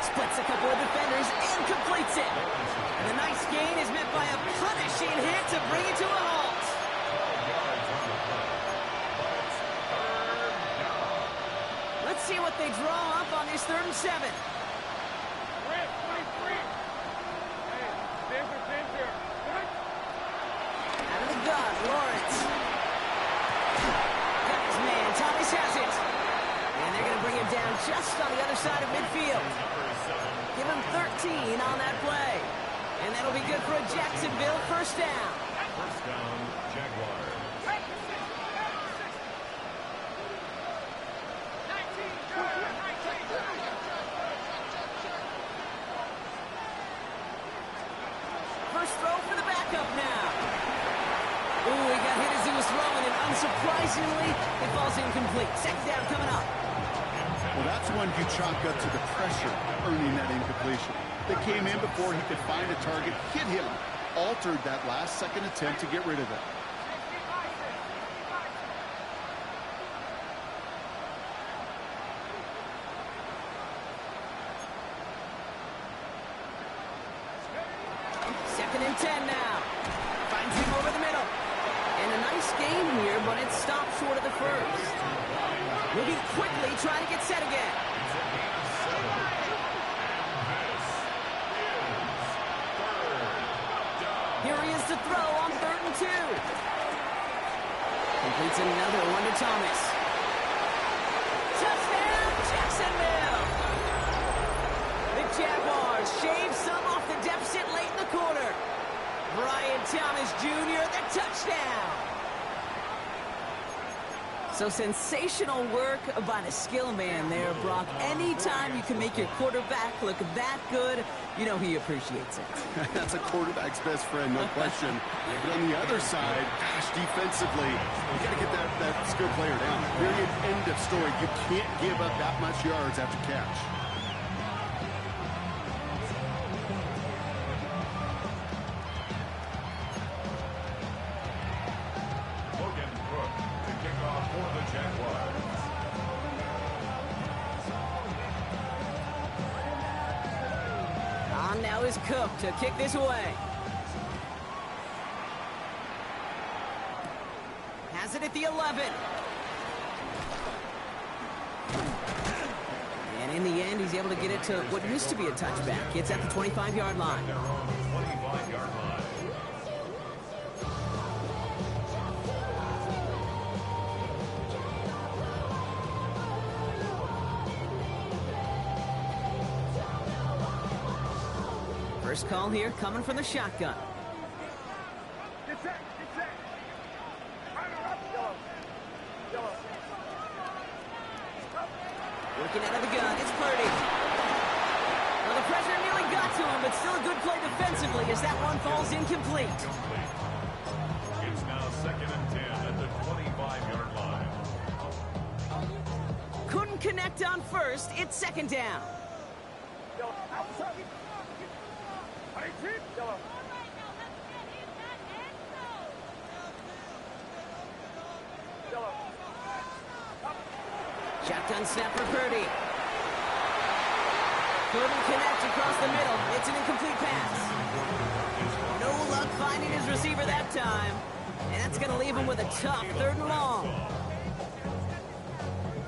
Splits a couple of defenders and completes it. And the nice gain is met by a punishing hit to bring it to a halt. Let's see what they draw up on this 3rd and 7. Grant, 23. Hey, gun, Lawrence. Got his man, Thomas has it. And they're going to bring him down just on the other side of midfield. Give him 13 on that play. And that'll be good for a Jacksonville first down. First down, Jaguar. First throw for the backup now. Ooh, he got hit as he was throwing, and unsurprisingly, it falls incomplete. Second down coming up. Well, that's one you chalk up to the pressure earning that incompletion. They came in before he could find a target, hit him, altered that last second attempt to get rid of it. Second and 10 now. Finds him over the middle. And a nice game here, but it stopped short of the first. Moving quickly, trying to get set again. Here he is to throw on 3rd and 2. Completes another one to Thomas. Touchdown, Jacksonville! The Jaguars shave some off the deficit late in the quarter. Brian Thomas Jr., the touchdown! So sensational work by the skill man there, Brock. Anytime you can make your quarterback look that good, you know he appreciates it. That's a quarterback's best friend, no question. But on the other side, gosh, defensively, you got to get that skill player down. Period, end of story. You can't give up that much yards after catch. Now is Cook to kick this away. Has it at the 11. And in the end, he's able to get it to what used to be a touchback. It's at the 25-yard line. 25-yard line. First call here coming from the shotgun. Get set, get set. Working out of the gun, it's Purdy. Well, the pressure nearly got to him, but still a good play defensively as that one falls incomplete. It's now 2nd and 10 at the 25-yard line. Couldn't connect on first, it's 2nd down. Shotgun snap for Purdy. Couldn't connect across the middle. It's an incomplete pass. No luck finding his receiver that time. And that's going to leave him with a tough 3rd and long.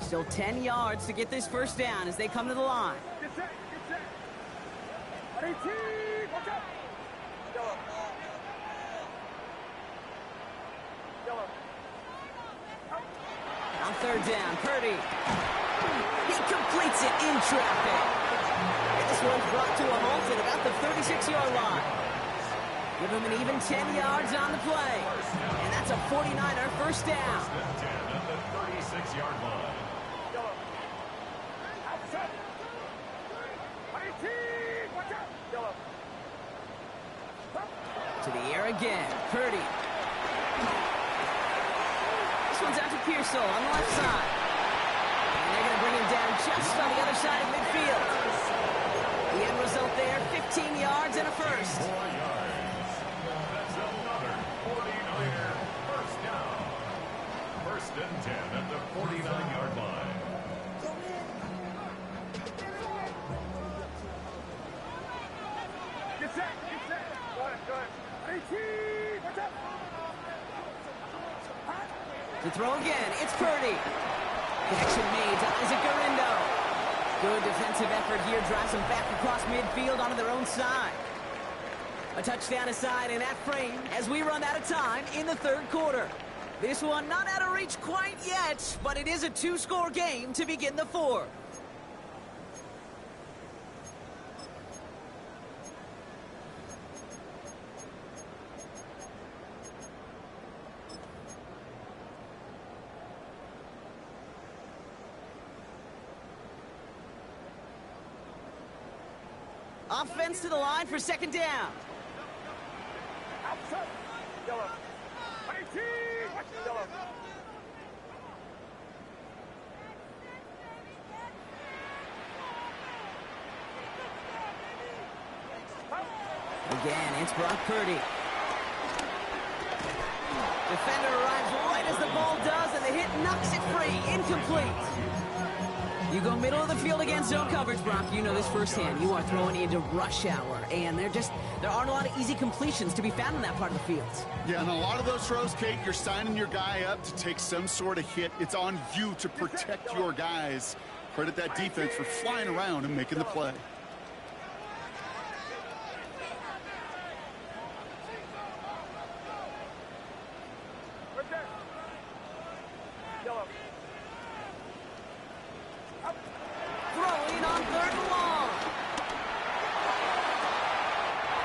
Still 10 yards to get this first down as they come to the line. Get set, get set. Watch out. On 3rd down, Purdy. He completes it in traffic. And this one's brought to a halt at about the 36-yard line. Give him an even 10 yards on the play. And that's a 49er first down. 10 at the 36-yard line. To the air again, Purdy. This one's out to Pearsall on the left side. And they're going to bring him down just on the other side of midfield. The end result there, 15 yards and a first. 4 yards. That's another 49er first down. 1st and 10 at the 49-yard line. Get set, get set. Go ahead, go ahead. Watch out. To throw again, it's Purdy. Connection made to Isaac Garindo. Good defensive effort here, drives them back across midfield onto their own side. A touchdown aside in that frame as we run out of time in the third quarter. This one not out of reach quite yet, but it is a two-score game to begin the fourth. Offense to the line for second down. Outside. Yellow. 19. Yellow. Again, it's Brock Purdy. Defender arrives right as the ball does, and the hit knocks it free. Incomplete. You go middle of the field against zone coverage, Brock. You know this firsthand. You are throwing into rush hour, and there aren't a lot of easy completions to be found in that part of the field. Yeah, and a lot of those throws, Kate, you're signing your guy up to take some sort of hit. It's on you to protect your guys. Credit that defense for flying around and making the play. Throwing on third and long.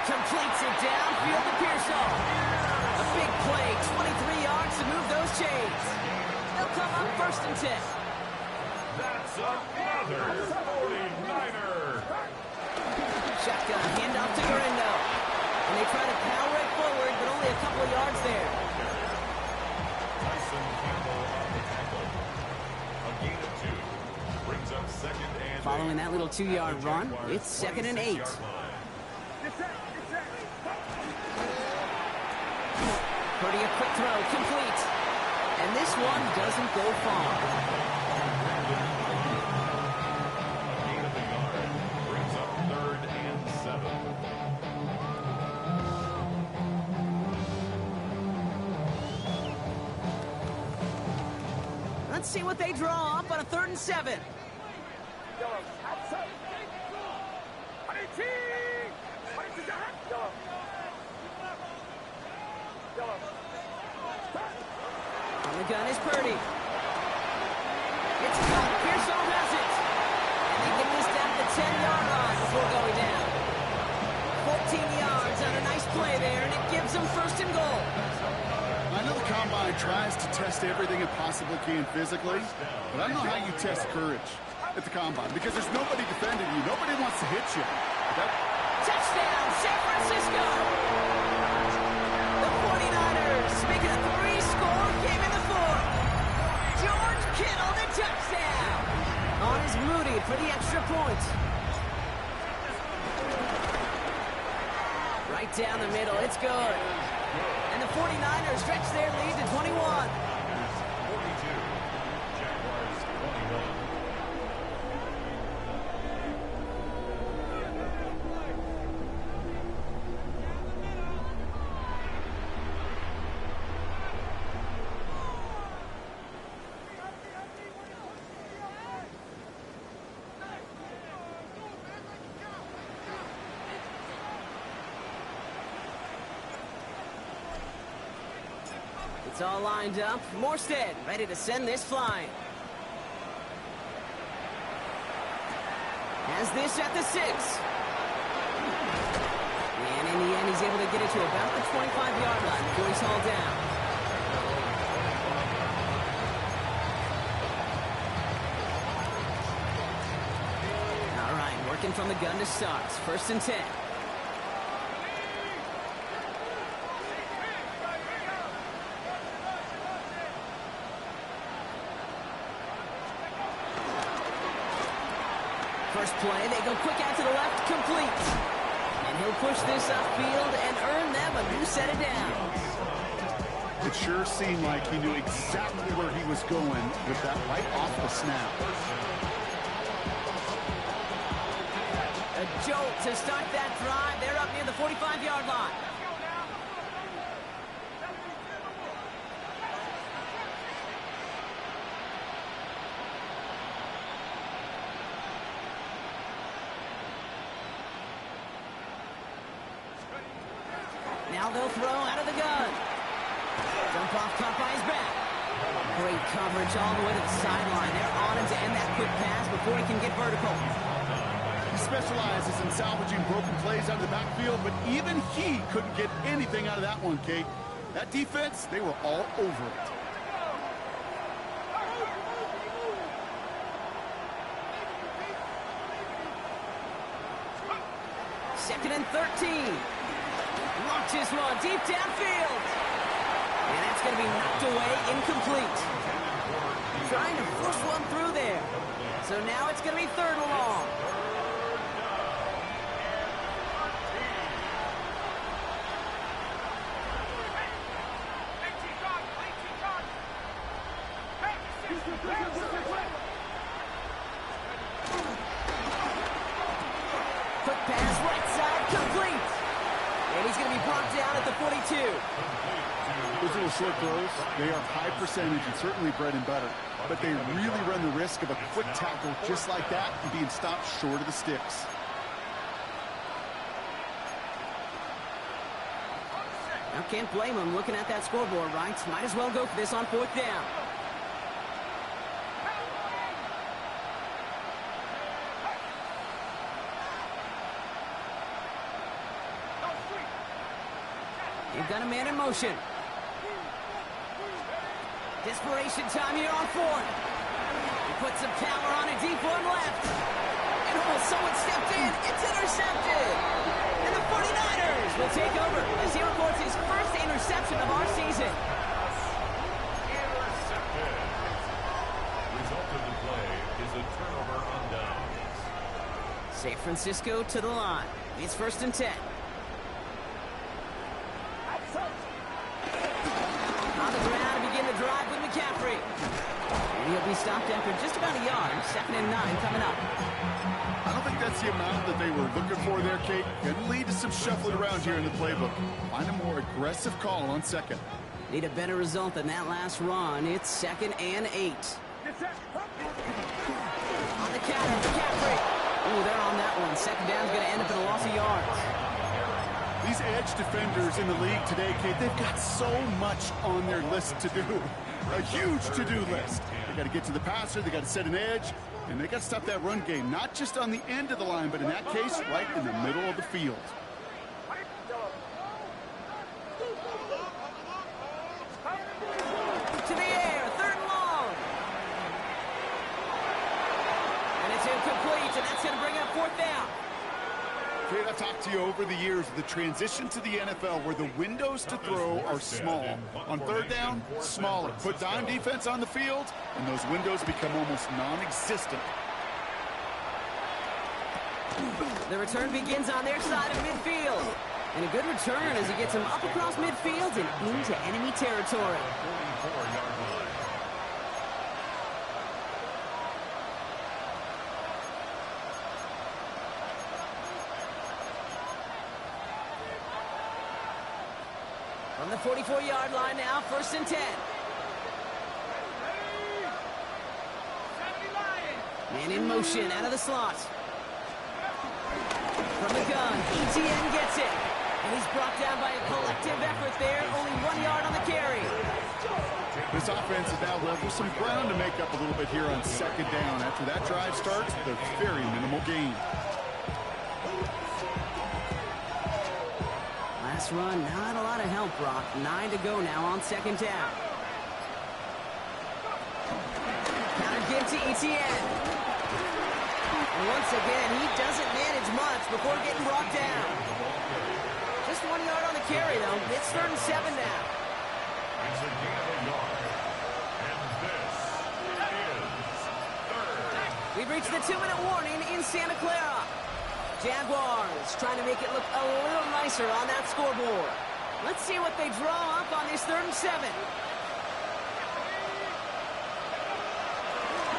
Completes it downfield to Pearsall. A big play, 23 yards to move those chains. They'll come up first and 10. That's another 49er. Shotgun handoff to Garindo. And they try to power it forward, but only a couple of yards there. Tyson Campbell on the tackle. A gain of 2. Brings up second and Following that little 2-yard run, it's second and 8. Purdy a quick throw, complete. And this one doesn't go far. Gain of a yard. Brings up third and 7. Let's see what they draw up on a 3rd and 7. Outside. 18. 22. Yellow. Yellow. On the gun is Purdy. It's caught. Pearsall has it. And they get this down to the 10-yard line before going down. 14 yards on a nice play there, and it gives them first and goal. I know the Combine tries to test everything it possibly can physically, but I don't know how you test courage at the Combine because there's nobody defending you. Nobody wants to hit you. Touchdown, San Francisco! The 49ers make it a 3-score game in the fourth. George Kittle, the touchdown! On is Moody for the extra point. Right down the middle, it's good. And the 49ers stretch their lead to 21. 42. Jaguars 21. It's all lined up. Morstead ready to send this flying. Has this at the 6. And in the end, he's able to get it to about the 25-yard line before he's hauled down. All right, working from the gun to start. 1st and 10. First play, they go quick out to the left, complete. And he'll push this upfield and earn them a new set of downs. It sure seemed like he knew exactly where he was going with that right off the snap. A jolt to start that drive. They're up near the 45-yard line. Now they'll throw out of the gun. Dump off, caught by his back. Great coverage all the way to the sideline. They're on him to end that quick pass before he can get vertical. He specializes in salvaging broken plays out of the backfield, but even he couldn't get anything out of that one, Kate. That defense, they were all over it. Second and 13. Launched his one deep downfield. And that's going to be knocked away, incomplete. Trying to force one through there. So now it's going to be third and long. Quick pass, right side, complete. And he's going to be brought down at the 42. Those little short throws, they are high percentage and certainly bread and butter. But they really run the risk of a quick tackle just like that and being stopped short of the sticks. Now can't blame him looking at that scoreboard, right? Might as well go for this on fourth down. You've got a man in motion. Desperation time here on fourth. He puts some power on a deep one left. And someone stepped in. It's intercepted. And the 49ers will take over as he records his first interception of our season. Intercepted. Result of the play is a turnover on downs. San Francisco to the line. It's first and 10. On the ground to begin the drive with McCaffrey. And he'll be stopped after just about a yard. Second and 9 coming up. I don't think that's the amount that they were looking for there, Kate. Could lead to some shuffling around here in the playbook. Find a more aggressive call on second. Need a better result than that last run. It's second and 8. On the counter, McCaffrey. Oh, they're on that one. Second down's going to end up in a loss of yards. These edge defenders in the league today, Kate, they've got so much on their list to do. A huge to-do list. They got to get to the passer, they got to set an edge, and they got to stop that run game, not just on the end of the line, but in that case, right in the middle of the field. To the air, third and long. And it's incomplete, and that's going to bring up fourth down. Kate, I've talked to you over the years of the transition to the NFL where the windows to throw are small. On third down, smaller. Put dime defense on the field, and those windows become almost non-existent. The return begins on their side of midfield. And a good return as he gets him up across midfield and into enemy territory. 44-yard line. From the 44-yard line now, first and 10. Man in motion, out of the slot. From the gun, ETN gets it. And he's brought down by a collective effort there. Only 1 yard on the carry. This offense is now left with some ground to make up a little bit here on second down. After that drive starts, the very minimal gain. Last run, not a lot of help, Brock. 9 to go now on second down. Counter give to ETN. And once again, he doesn't manage much before getting brought down. Just 1 yard on the carry, though. It's third and 7 now. It's a gain of a yard. And this is third. We've reached the 2-minute warning in Santa Clara. Jaguars trying to make it look a little nicer on that scoreboard. Let's see what they draw up on this third and 7.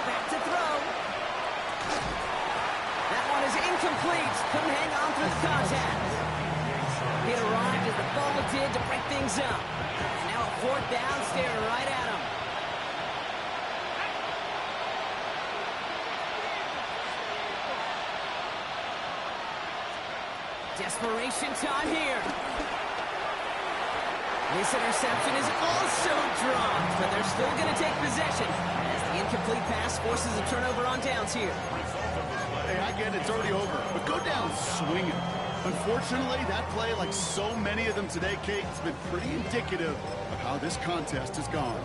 Back to throw. That one is incomplete. Couldn't hang on through the contact. It arrived as the ball did to break things up. And now a fourth down, staring right at him. Desperation time here. This interception is also dropped, but they're still going to take possession as the incomplete pass forces a turnover on downs here. Hey, I get it, it's already over, but go down swinging. Unfortunately, that play, like so many of them today, Kate, has been pretty indicative of how this contest has gone.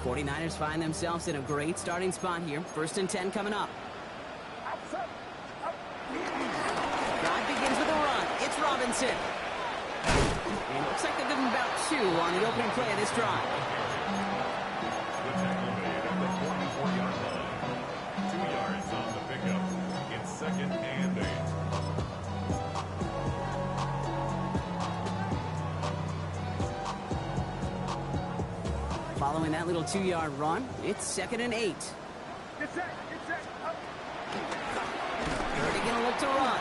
The 49ers find themselves in a great starting spot here. 1st and 10 coming up. Drive begins with a run. It's Robinson. And it looks like they'll give him about 2 on the opening play of this drive. The tackle made at the 44-yard line. 2 yards on the pickup. It's 2nd and 8. Following that little 2-yard run, it's 2nd and 8. Purdy gonna look to run.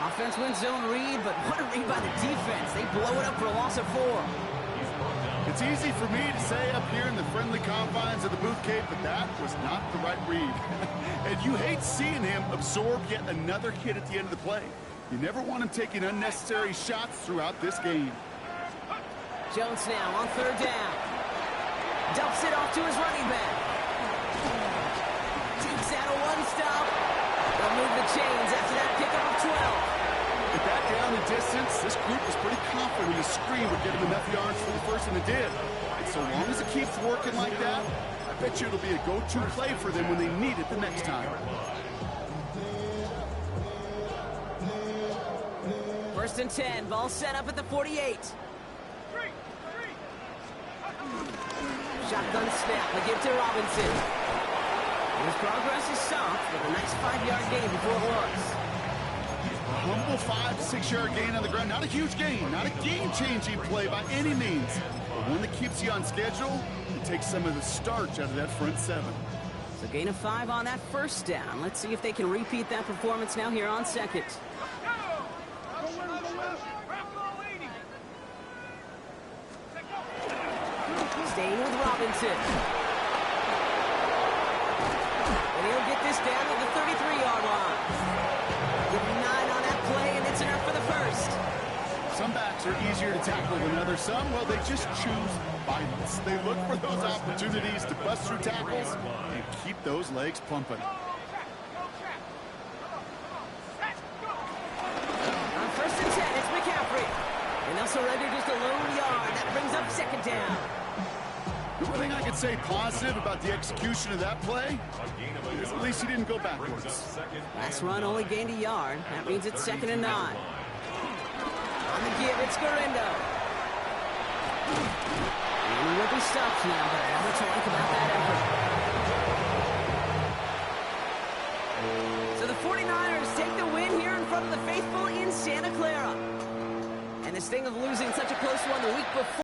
Offense wins zone read, but what a read by the defense. They blow it up for a loss of 4. It's easy for me to say up here in the friendly confines of the booth, Kate, but that was not the right read. And you hate seeing him absorb yet another hit at the end of the play. You never want him taking unnecessary shots throughout this game. Jones now on 3rd down. Dumps it off to his running back. Takes out a 1-stop. They'll move the chains after that pickup of 12. With that down the distance, this group was pretty confident the screen would get him enough yards for the first, and it did. And so long as it keeps working like that, I bet you it'll be a go-to play for them when they need it the next time. 1st and 10. Ball set up at the 48. Shotgun snap. They give to Robinson. His progress is soft, but a nice 5-yard gain before it was. A humble 5 to 6 yard gain on the ground. Not a huge gain, not a game-changing play by any means, but one that keeps you on schedule and takes some of the starch out of that front 7. So gain of 5 on that 1st down. Let's see if they can repeat that performance now here on 2nd. Staying with Robinson. And he'll get this down at the 33-yard line. Give him 9 on that play, and it's enough for the 1st. Some backs are easier to tackle than others. Some, well, they just choose violence. They look for those opportunities to bust through tackles and keep those legs pumping. On 1st and 10, it's McCaffrey. And they'll surrender just a lone yard. That brings up 2nd down. The one thing I could say positive about the execution of that play is at least he didn't go backwards. Last run only gained a yard. That means it's 2nd and 9. On the give, it's Garindo. And he will be stopped now, but not much I like about that effort. So the 49ers take the win here in front of the faithful in Santa Clara. And this thing of losing such a close one the week before.